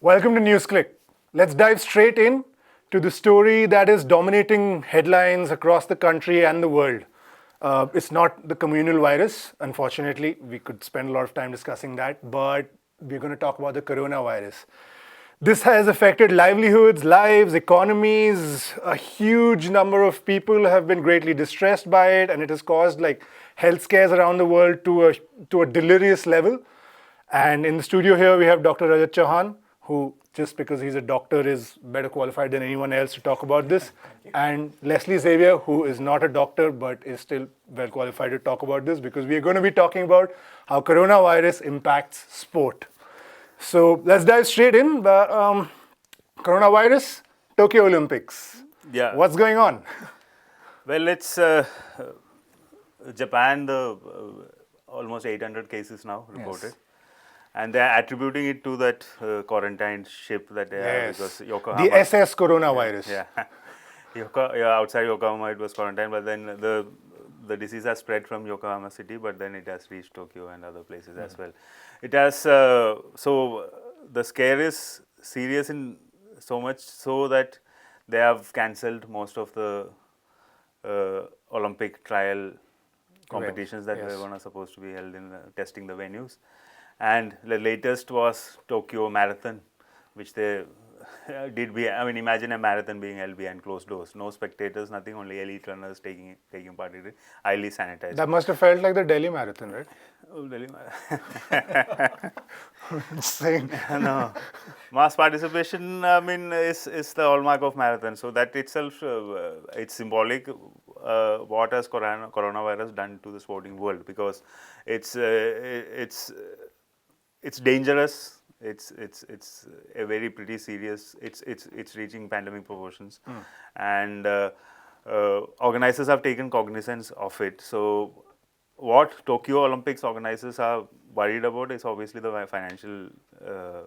Welcome to Newsclick. Let's dive straight in to the story that is dominating headlines across the country and the world. It's not the communal virus, unfortunately. We could spend a lot of time discussing that, but we're going to talk about the coronavirus. This has affected livelihoods, lives, economies. A huge number of people have been greatly distressed by it, and it has caused health scares around the world to a delirious level. And in the studio here, we have Dr. Rajat Chauhan, who, just because he's a doctor, is better qualified than anyone else to talk about this. And Leslie Xavier, who is not a doctor, but is still well qualified to talk about this, because we are going to be talking about how coronavirus impacts sport. So let's dive straight in. The coronavirus, Tokyo Olympics. Yeah. What's going on? Well, it's Japan, almost 800 cases now reported. Yes. And they're attributing it to that quarantine ship that they have, because Yokohama. The SS coronavirus. Yeah. Outside Yokohama it was quarantined, but then the disease has spread from Yokohama city, but then it has reached Tokyo and other places as well. It has, so the scare is serious in so much so that they have cancelled most of the Olympic trial competitions that were supposed to be held in testing the venues. And the latest was Tokyo Marathon, which they did. Imagine a marathon being held behind closed doors. No spectators, nothing, only elite runners taking part in it, highly sanitized. That must have felt like the Delhi Marathon, right? Oh, Delhi Marathon. Just saying. No. Mass participation, is the hallmark of marathon. So that itself, it's symbolic. What has coronavirus done to the sporting world? Because it's dangerous. It's a very pretty serious. It's reaching pandemic proportions, and organizers have taken cognizance of it. So, what Tokyo Olympics organizers are worried about is obviously the financial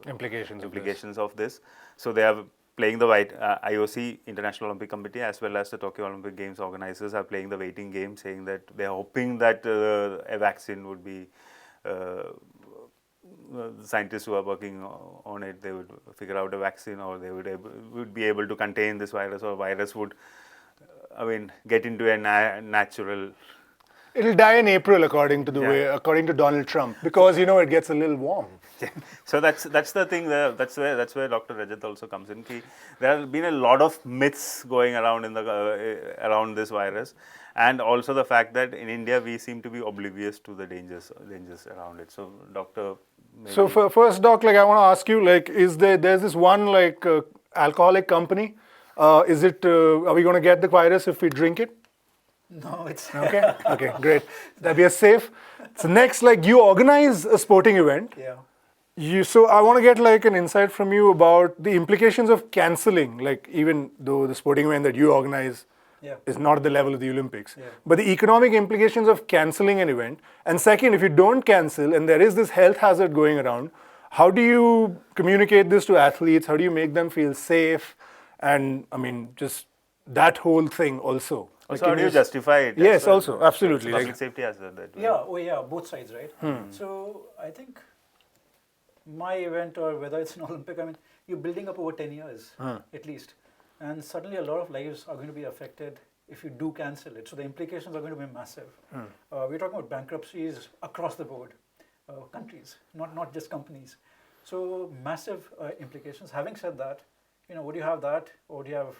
implications of this. So they are playing the IOC, International Olympic Committee, as well as the Tokyo Olympic Games organizers are playing the waiting game, saying that they are hoping that a vaccine would be. The scientists who are working on it, they would figure out a vaccine, or they would be able to contain this virus, or virus would, get into a natural. It'll die in April, according to Donald Trump, because it gets a little warm. Yeah. So that's the thing. That's where Dr. Rajat also comes in. There have been a lot of myths going around around this virus, and also the fact that in India we seem to be oblivious to the dangers around it. So, Doctor. So first, Doc, I want to ask you, there's this one alcoholic company. Are we going to get the virus if we drink it? No, it's okay, great. That we are safe. So next, you organize a sporting event. Yeah. So I want to get an insight from you about the implications of cancelling. Even though the sporting event that you organize is not at the level of the Olympics, but the economic implications of cancelling an event. And second, if you don't cancel and there is this health hazard going around, how do you communicate this to athletes? How do you make them feel safe? And just that whole thing also. Also, how do you justify it? Yes, also, absolutely. Public safety has that. Both sides, right? So I think my event, or whether it's an Olympic, you're building up over 10 years at least. And suddenly a lot of lives are going to be affected if you do cancel it. So the implications are going to be massive. We're talking about bankruptcies across the board, countries, not just companies. So massive implications. Having said that, would you have that, or do you have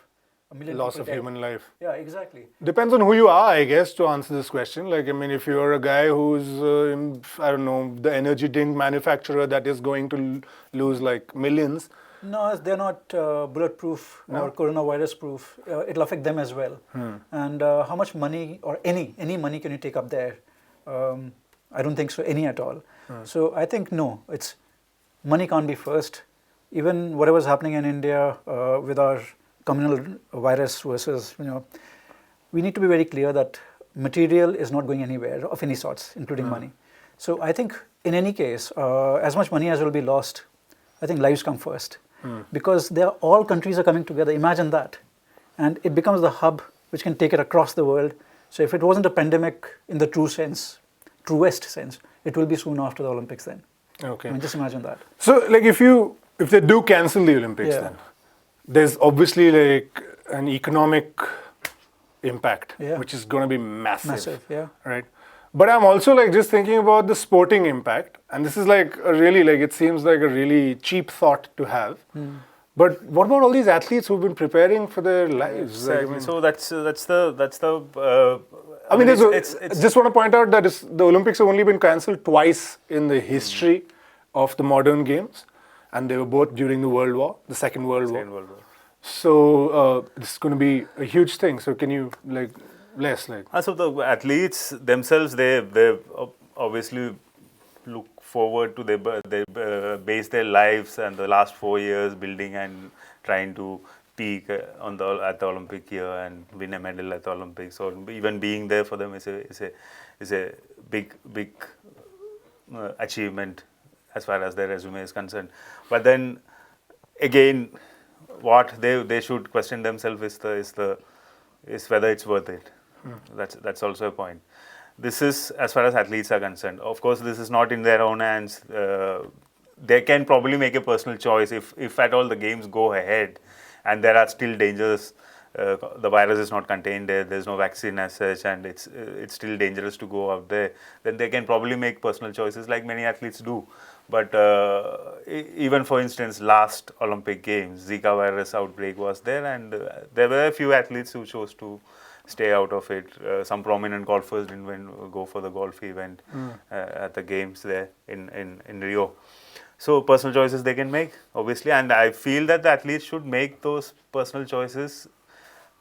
a million loss of dead? human life? Yeah, exactly. Depends on who you are, I guess, to answer this question. If you're a guy who's, the energy drink manufacturer that is going to lose millions. No, they're not bulletproof or coronavirus proof. It'll affect them as well. And how much money, or any money, can you take up there? I don't think so, any at all. So I think no, money can't be first. Even whatever's happening in India with our communal virus versus, we need to be very clear that material is not going anywhere of any sorts, including money. So I think in any case, as much money as will be lost, I think lives come first. Because all countries are coming together. Imagine that. And it becomes the hub which can take it across the world. So if it wasn't a pandemic in the truest sense, it will be soon after the Olympics then. Okay. Just imagine that. So if you if they do cancel the Olympics, Yeah. then there's obviously like an economic impact, Yeah. which is going to be massive. Massive, yeah. Right. But I'm also like just thinking about the sporting impact, and this is like a really like it seems like a really cheap thought to have. But what about all these athletes who've been preparing for their lives? Like, I Exactly. mean, So that's the. I mean, it's just want to point out that the Olympics have only been cancelled twice in the history of the modern games, and they were both during the World War, the Second World War. Second World War. So this is going to be a huge thing. So can you like less like? So the athletes themselves, they obviously look forward to they base their lives and the last 4 years building and trying to peak at the Olympic year and win a medal at the Olympics. So even being there for them is a big achievement as far as their resume is concerned. But then again, what they should question themselves is whether it's worth it. That's also a point. This is as far as athletes are concerned. Of course, this is not in their own hands. They can probably make a personal choice if at all the games go ahead, and there are still dangers. The virus is not contained there. There's no vaccine as such, and it's still dangerous to go out there. Then they can probably make personal choices like many athletes do. But even for instance, last Olympic Games, Zika virus outbreak was there, and there were a few athletes who chose to stay out of it. Some prominent golfers didn't go for the golf event at the games there in Rio. So personal choices they can make, obviously, and I feel that the athletes should make those personal choices,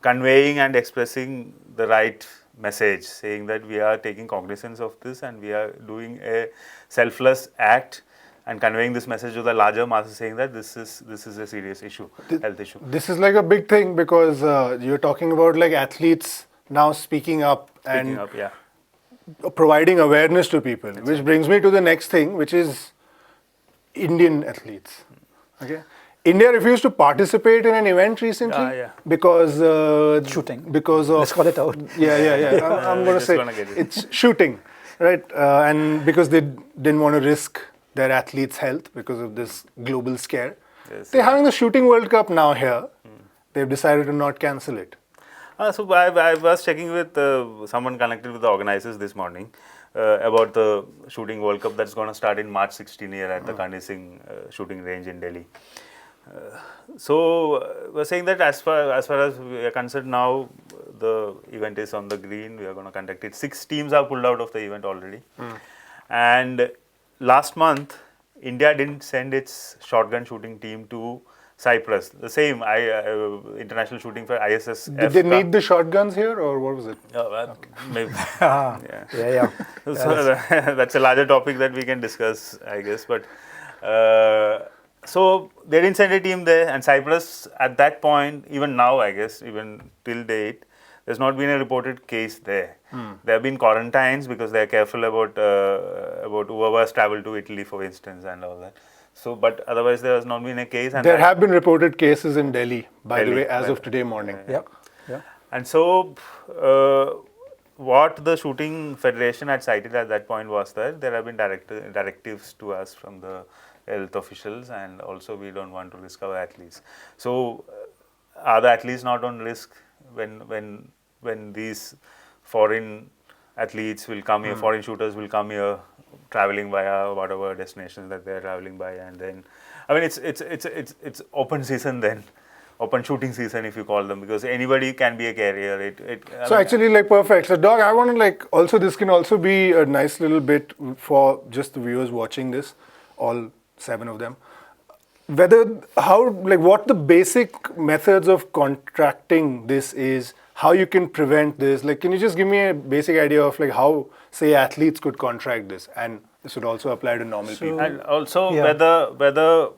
conveying and expressing the right message, saying that we are taking cognizance of this and we are doing a selfless act, and conveying this message to the larger masses, saying that this is a serious issue, health issue. This is like a big thing because you're talking about like athletes now speaking up and Yeah. providing awareness to people, which brings me to the next thing, which is Indian athletes. Okay, India refused to participate in an event recently Yeah. because Shooting. because of Let's call it out. Yeah. I'm going to just say gonna get it. it's shooting, right? And because they didn't want to risk their athletes' health because of this global scare. Yes, They're having the Shooting World Cup now here. They've decided to not cancel it. So I was checking with someone connected with the organizers this morning about the Shooting World Cup that's going to start in March 16 here at the Kandi Singh shooting range in Delhi. So we're saying that as far as we are concerned now, the event is on the green. We are going to conduct it. 6 teams have pulled out of the event already. And last month, India didn't send its shotgun shooting team to Cyprus. The same international shooting for ISS. Did they need the shotguns here, or what was it? Maybe. Yeah. So that's a larger topic that we can discuss, I guess. But so they didn't send a team there, and Cyprus at that point, even now, I guess, even till date, there's not been a reported case there. There have been quarantines because they are careful about whoever has traveled to Italy, for instance, and all that. So, but otherwise, there has not been a case. And There have been reported cases in Delhi, by the Delhi, way, as of today morning. Yeah. And so, what the Shooting Federation had cited at that point was that there have been directives to us from the health officials, and also we don't want to risk our athletes. So, are the athletes not on risk when these foreign athletes will come here, foreign shooters will come here, traveling via whatever destinations that they are traveling by, and then, I mean, it's open season then. Open shooting season, if you call them, because anybody can be a carrier. So actually, like, perfect. So, Doc, I want to like also this can also be a nice little bit for just the viewers watching this, all 7 of them. What the basic methods of contracting this is, how you can prevent this. Like, can you just give me a basic idea of like how, say, athletes could contract this, and this would also apply to normal people. And also whether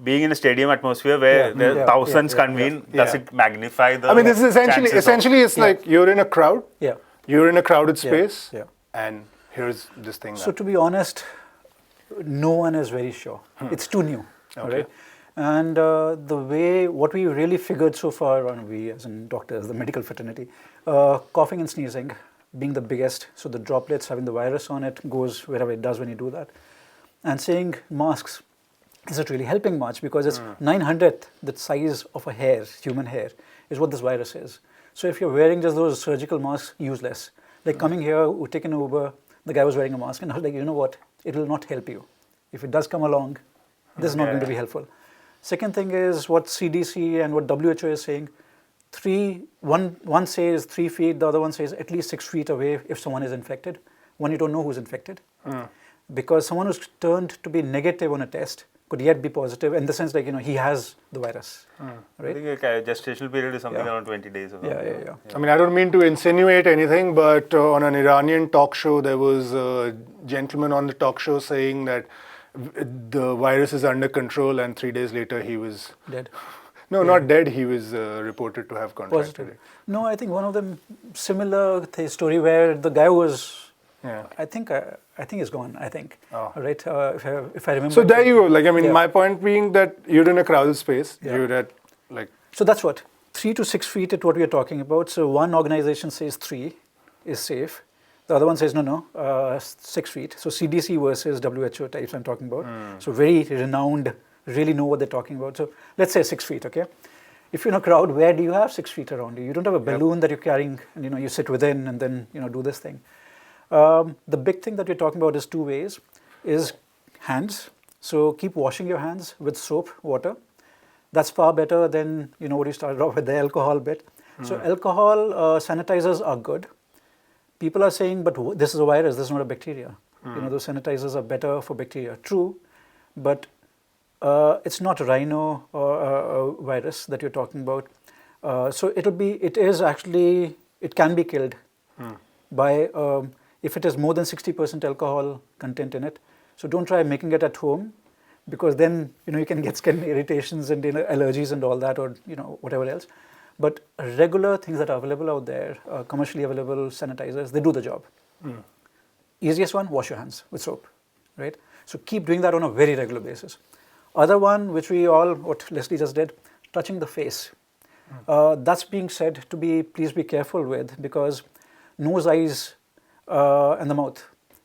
being in a stadium atmosphere where there are thousands convene, does it magnify the? I mean, this is essentially it's like you're in a crowd. Yeah. You're in a crowded space. Yeah. And here's this thing. So to be honest, no one is very sure. It's too new. Okay. Right? And what we really figured so far, and we as in doctors, the medical fraternity, coughing and sneezing being the biggest, so the droplets having the virus on it goes wherever it does when you do that. And saying masks, is it really helping much? Because it's 900th the size of a hair, human hair, is what this virus is. So if you're wearing just those surgical masks, useless. Like coming here, we taken an Uber, the guy was wearing a mask, and I was like, you know what? It will not help you. If it does come along, this is not going to be helpful. Second thing is what CDC and what WHO is saying. One says 3 feet, the other one says at least 6 feet away if someone is infected. One, you don't know who's infected. Because someone who's turned to be negative on a test could yet be positive in the sense like, he has the virus. Right? I think a gestational period is something around 20 days. Yeah. I mean, I don't mean to insinuate anything, but on an Iranian talk show, there was a gentleman on the talk show saying that the virus is under control, and 3 days later he was Dead. No, not dead. He was reported to have contracted Positive. it. No, I think one of them similar story where the guy was. Yeah. I think he's gone. I think. Oh. Right. If I remember. So there you go. Like, I mean, Yeah. my point being that you're in a crowded space. Yeah. You're at like. So that's what 3 to 6 feet is what we are talking about. So one organization says 3 is safe. The other one says no, 6 feet. So CDC versus WHO types I'm talking about. So very renowned, really know what they're talking about. So let's say 6 feet, okay? If you're in a crowd, where do you have 6 feet around you? You don't have a balloon that you're carrying, and you sit within and then do this thing. The big thing that we're talking about is 2 ways, is hands. So keep washing your hands with soap, water. That's far better than what you started off with, the alcohol bit. So alcohol sanitizers are good. People are saying, but this is a virus, this is not a bacteria. Those sanitizers are better for bacteria. True, but it's not a rhino or virus that you're talking about. So it can be killed by, if it is more than 60% alcohol content in it. So don't try making it at home, because then, you can get skin irritations and allergies and all that, or, whatever else. But regular things that are available out there, commercially available sanitizers, they do the job. Easiest one, wash your hands with soap, right? So keep doing that on a very regular basis. Other one, which what Leslie just did, touching the face. That's being said to please be careful with, because nose, eyes, and the mouth,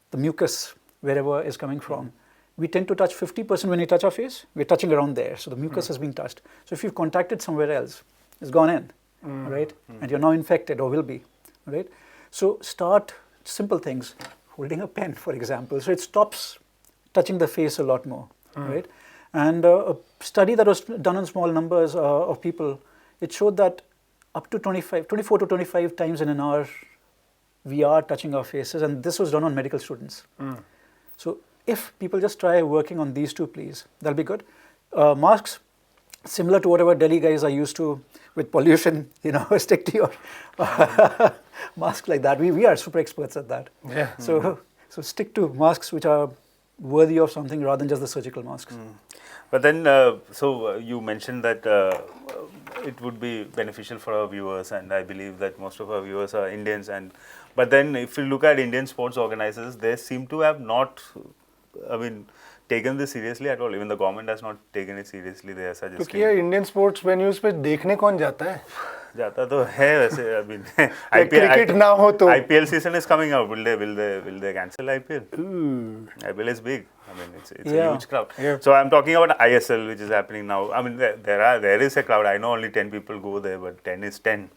the mucus, wherever is coming from, we tend to touch 50% when we touch our face, we're touching around there. So the mucus has been touched. So if you've contacted somewhere else, it's gone in, right? And you're now infected or will be, right? So start simple things, holding a pen, for example. So it stops touching the face a lot more, right? And a study that was done on small numbers of people, it showed that up to 24 to 25 times in an hour, we are touching our faces, and this was done on medical students. So if people just try working on these 2, please, that'll be good. Masks, similar to whatever Delhi guys are used to with pollution, stick to your mask like that. We are super experts at that. Yeah. So stick to masks which are worthy of something rather than just the surgical masks. But then, you mentioned that it would be beneficial for our viewers, and I believe that most of our viewers are Indians. But then, if you look at Indian sports organizers, they seem to have not, taken this seriously at all. Even the government has not taken it seriously. They are suggesting. क्योंकि यार Indian sports venues पे देखने कौन जाता है? जाता तो है वैसे. cricket ना हो तो. IPL season is coming out. Will they cancel IPL? IPL is big. It's a huge crowd. Yeah. So I'm talking about ISL, which is happening now. There is a crowd. I know only 10 people go there, but 10 is 10.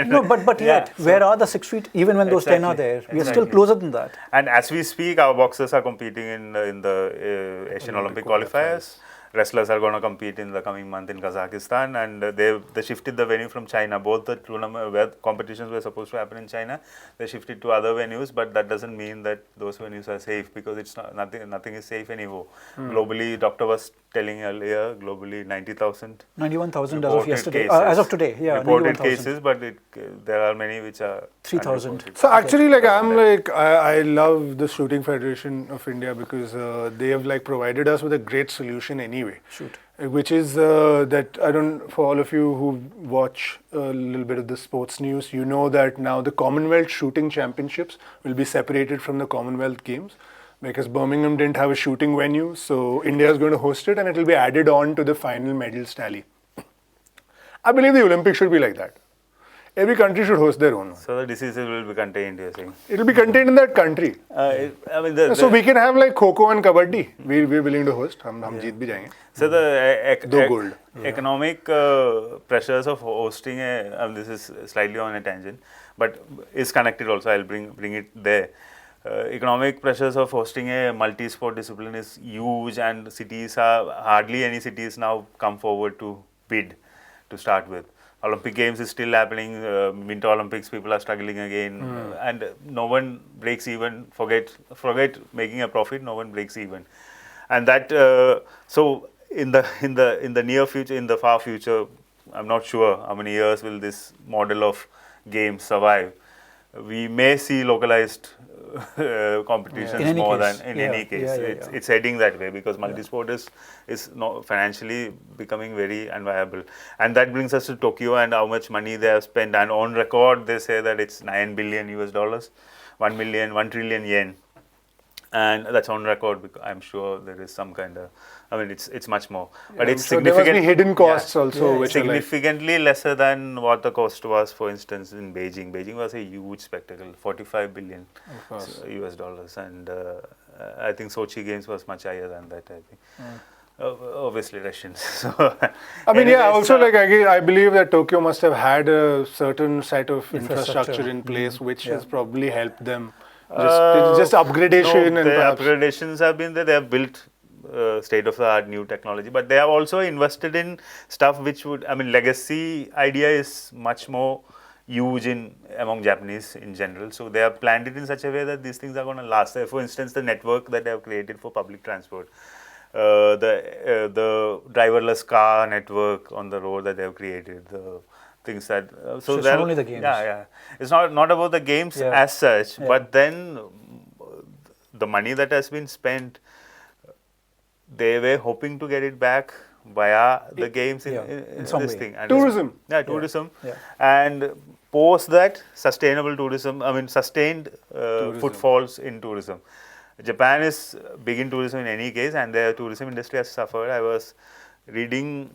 No, but yet, where are the 6 feet? Even when those 10 are there, we are still closer than that. And as we speak, our boxers are competing in the Asian Olympic qualifiers. Wrestlers are going to compete in the coming month in Kazakhstan, and they shifted the venue from China. Both the tournament where competitions were supposed to happen in China, they shifted to other venues, but that doesn't mean that those venues are safe, because it's nothing is safe anymore. Globally, doctor was telling earlier, globally 90,000. 91,000 as of yesterday. As of today, yeah. Reported cases, but there are many which are 3,000. So actually, I love the Shooting Federation of India, because they have provided us with a great solution anyway. Shoot. Which is that for all of you who watch a little bit of the sports news, you know that now the Commonwealth Shooting Championships will be separated from the Commonwealth Games, because Birmingham didn't have a shooting venue, so India is going to host it, and it will be added on to the final medals tally. I believe the Olympics should be like that. every country should host their own. So the diseases will be contained, you're saying? It'll be contained in that country. I mean, So we can have like Kho-Kho and Kabaddi. We're willing to host. हम जीत भी जाएंगे. So the Do gold. economic pressures of hosting this is slightly on a tangent, but is connected also. I'll bring it there. Economic pressures of hosting a multi-sport discipline is huge, and cities are hardly any cities now come forward to bid to start with. Olympic Games is still happening. Winter Olympics, people are struggling again, and no one breaks even. Forget making a profit. No one breaks even, and that so in the near future, in the far future, I'm not sure how many years will this model of games survive. We may see localized competitions more than in any case. It's heading that way because multisport is not financially becoming very unviable. And that brings us to Tokyo and how much money they have spent. And on record, they say that it's $9 billion US, 1 trillion yen. And that's on record because I'm sure there is some kind of, I mean, it's much more. But it's so significant. There must be hidden costs also. Which significantly lesser than what the cost was, for instance, in Beijing. Beijing was a huge spectacle, 45 billion US. And I think Sochi Games was much higher than that, I think. Obviously Russians. So, I mean, also like I believe that Tokyo must have had a certain set of infrastructure in place which has probably helped them. Just upgradation and the upgradations have been there. They have built state-of-the-art new technology, but they have also invested in stuff which would, I mean, legacy idea is much more huge among Japanese in general. So they have planned it in such a way that these things are going to last. For instance, the network that they have created for public transport, the driverless car network on the road that they have created, the things that so it's only the games. It's not about the games as such, but then the money that has been spent, they were hoping to get it back via the games in some this way. Thing. And tourism. Tourism. And post that, sustainable tourism, I mean sustained footfalls in tourism. Japan is big in tourism in any case, and their tourism industry has suffered. I was reading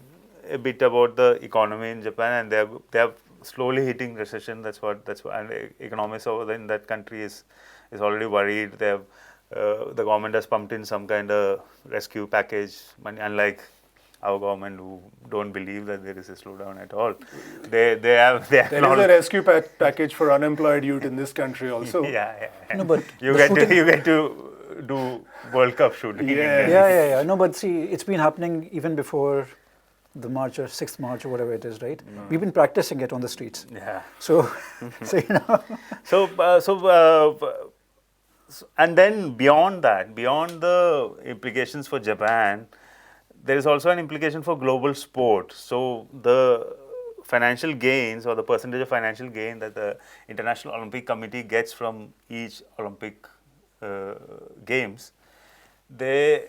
a bit about the economy in Japan, and they are slowly hitting recession. That's what and economists over there in that country is already worried. They have the government has pumped in some kind of rescue package money, unlike our government who don't believe that there is a slowdown at all. There is a rescue package for unemployed youth in this country also. No, but you get to do World Cup shooting. No, but see, it's been happening even before the March or 6th March or whatever it is, right? We've been practicing it on the streets. So, and then beyond that, beyond the implications for Japan, there is also an implication for global sport. So the financial gains or the percentage of financial gain that the International Olympic Committee gets from each Olympic games, they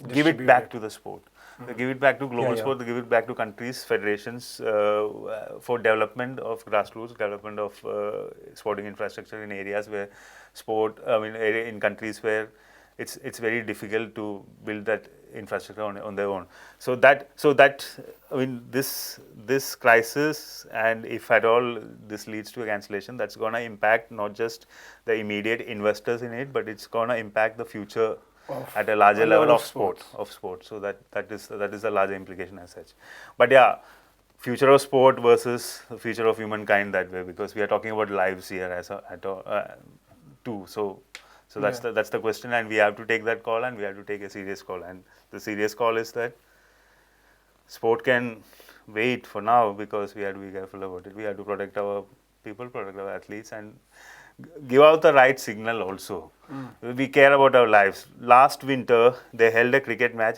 give it back to the sport. They give it back to global sport, they give it back to countries, federations for development of grassroots, development of sporting infrastructure in areas where in countries where it's very difficult to build that infrastructure on their own. So that I mean this crisis, and if at all this leads to a cancellation, that's going to impact not just the immediate investors in it, but it's going to impact the future at a larger level of sport. So that is a larger implication as such. But future of sport versus the future of humankind that way, because we are talking about lives here too. So that's the question, and we have to take that call, and we have to take a serious call. And the serious call is that sport can wait for now because we have to be careful about it. We have to protect our people, protect our athletes, and give out the right signal also. We care about our lives. Last winter, they held a cricket match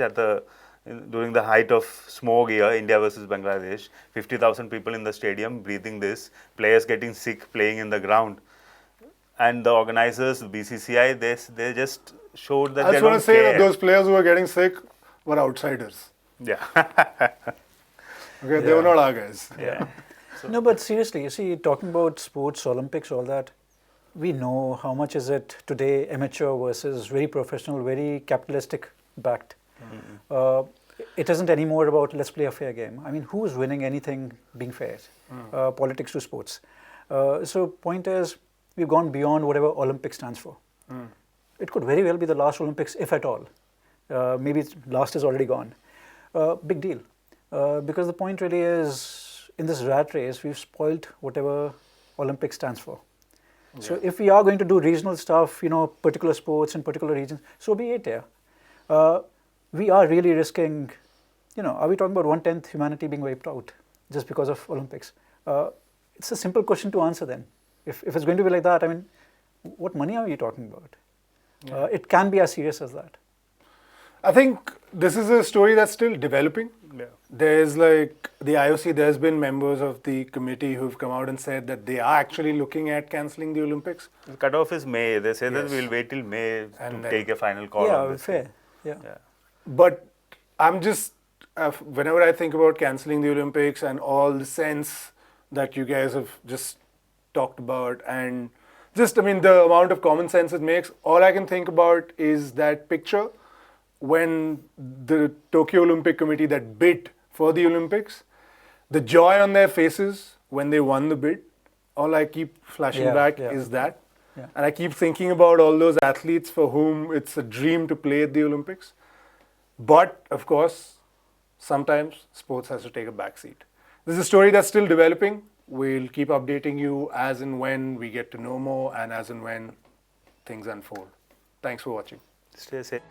during the height of smog here, India versus Bangladesh. 50,000 people in the stadium breathing this, players getting sick, playing in the ground. And the organizers, the BCCI, they just showed that they don't care. I just want to say that those players who were getting sick were outsiders. They were not our guys. No, but seriously, you see, talking about sports, Olympics, all that, we know how much is it today amateur versus very professional, very capitalistic backed. It isn't anymore about let's play a fair game. I mean, who's winning anything being fair? Politics to sports. So point is, we've gone beyond whatever Olympic stands for. It could very well be the last Olympics, if at all. Maybe last is already gone. Big deal. Because the point really is, in this rat race, we've spoiled whatever Olympics stands for. Yeah. So if we are going to do regional stuff, particular sports in particular regions, so be it. We are really risking, are we talking about 1/10 humanity being wiped out just because of Olympics? It's a simple question to answer then. If it's going to be like that, I mean, what money are you talking about? Yeah. It can be as serious as that. I think this is a story that's still developing. Yeah. There's like the IOC, there's been members of the committee who've come out and said that they are actually looking at cancelling the Olympics. The cutoff is May. They say that we'll wait till May to take a final call on this. Fair. Yeah. But I'm just, whenever I think about cancelling the Olympics and all the sense that you guys have just talked about and just, the amount of common sense it makes, all I can think about is that picture when the Tokyo Olympic Committee that bid for the Olympics, the joy on their faces when they won the bid, all I keep flashing back is that. Yeah. And I keep thinking about all those athletes for whom it's a dream to play at the Olympics. But, of course, sometimes sports has to take a backseat. This is a story that's still developing. We'll keep updating you as and when we get to know more and as and when things unfold. Thanks for watching. Stay safe.